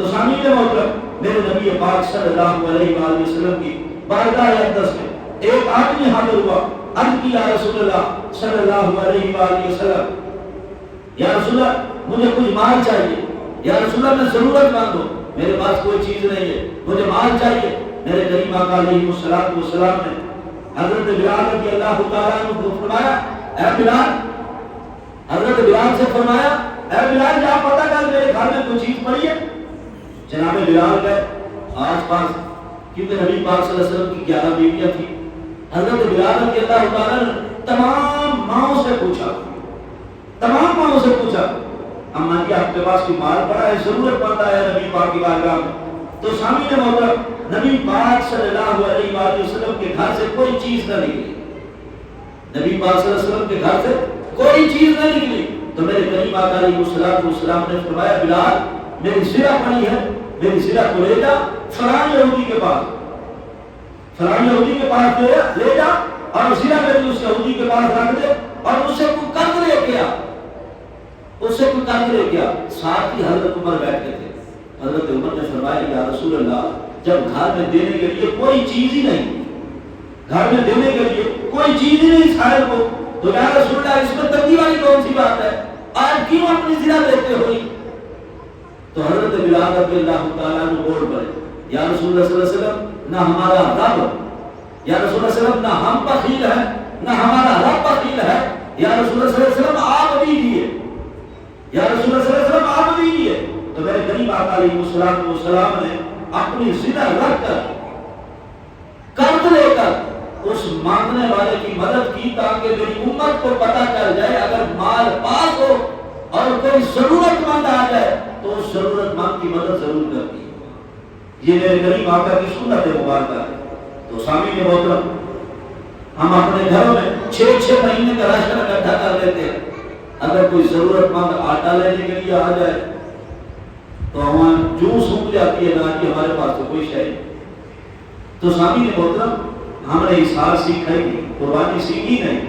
تو سامعین محترم، میرے نبی پاک صلی اللہ علیہ وآلہ وسلم کی بارگاہ اقدس میں ایک آدمی حاضر ہوا، عرض کی یا رسول اللہ صلی اللہ علیہ وآلہ وسلم، یا رسول اللہ مجھے کچھ مال چاہیے، یا رسول اللہ میں ضرورت مند ہوں، میرے پاس کوئی چیز نہیں ہے، مجھے مال چاہیے۔ میرے کریم آقا علیہ السلام نے حضرت بلال رضی اللہ تعالیٰ عنہ کو فرمایا، اے بلال، حضرت بلال سے فرمایا، اے بلال جا پتہ کر میرے گھر میں کوئی چیز پڑی ہے۔ جناب بلال گئے آس پاس، کیونکہ نبی پاک صلی اللہ علیہ وسلم کی 11 بیویاں تھیں۔ حضرت بلال رضی اللہ تعالیٰ نے تمام ماؤں سے پوچھا، اما جی آپ کے پاس کوئی مال پڑا ہے، ضرورت پڑتا ہے نبی پاک کی بارگاہ میں؟ تو سامعین محترم، نبی پاک صلی اللہ علیہ وآلہ وسلم کے گھر سے کوئی چیز نہ نکلی، نبی پاک صلی اللہ علیہ وسلم کے گھر سے کوئی چیز نہ نکلی۔ تو میرے کریم آقا علیہ السلام نے فرمایا، بلال میری زرہ پڑی ہے، میری زرہ کو لے جا فلاں یہودی کے پاس لے جا، اور زرہ میری اس یہودی کے پاس رکھ دے، اور اسے کوئی قرض لے کے آ۔ ساتھ ہی حضرت عمر بیٹھے تھے۔ حضرت عمر نے فرمایا، یا رسول اللہ جب گھر میں دینے کے لیے کوئی چیز ہی نہیں، سائل کو، تو یا رسول اللہ اس میں تنگی والی کون سی بات ہے، آج کیوں اپنی زرہ دیتے ہوئی؟ تو حضرت بلال رضی اللہ تعالیٰ عنہ بول پڑے، یا رسول اللہ صلی اللہ علیہ وسلم نہ ہمارا رب، یا رسول اللہ صلی اللہ علیہ وسلم نہ ہم بخیل ہیں نہ ہمارا رب بخیل ہے، یا رسول اللہ صلی اللہ علیہ وسلم آپ دیجیے، یا رسول اللہ صلی اللہ علیہ وسلم آپ دیجیے۔ تو میرے کریم آقا علیہ السلام نے اپنی زرہ رکھ کر قرض لے کر اس مانگنے والے کی مدد کی، تاکہ میری امت کو پتہ چل جائے اگر مال پاس ہو اور کوئی ضرورت مند آ جائے تو اس ضرورت مند کی مدد ضرور کرتی ہے۔ یہ میرے کریم آقا کی سنت مبارکہ ہے۔ تو سامعین محترم، ہم اپنے گھروں میں 6 مہینے کا راشن اکٹھا کر لیتے ہیں، اگر کوئی ضرورت مند آٹا لینے کے لیے آ جائے تو ہمیں جو سوکھ جاتی ہے نا کہ ہمارے پاس تو کوئی شے نہیں۔ تو سامعین محترم، ہم نے اصرار سیکھا ہی نہیں، قربانی سیکھی نہیں،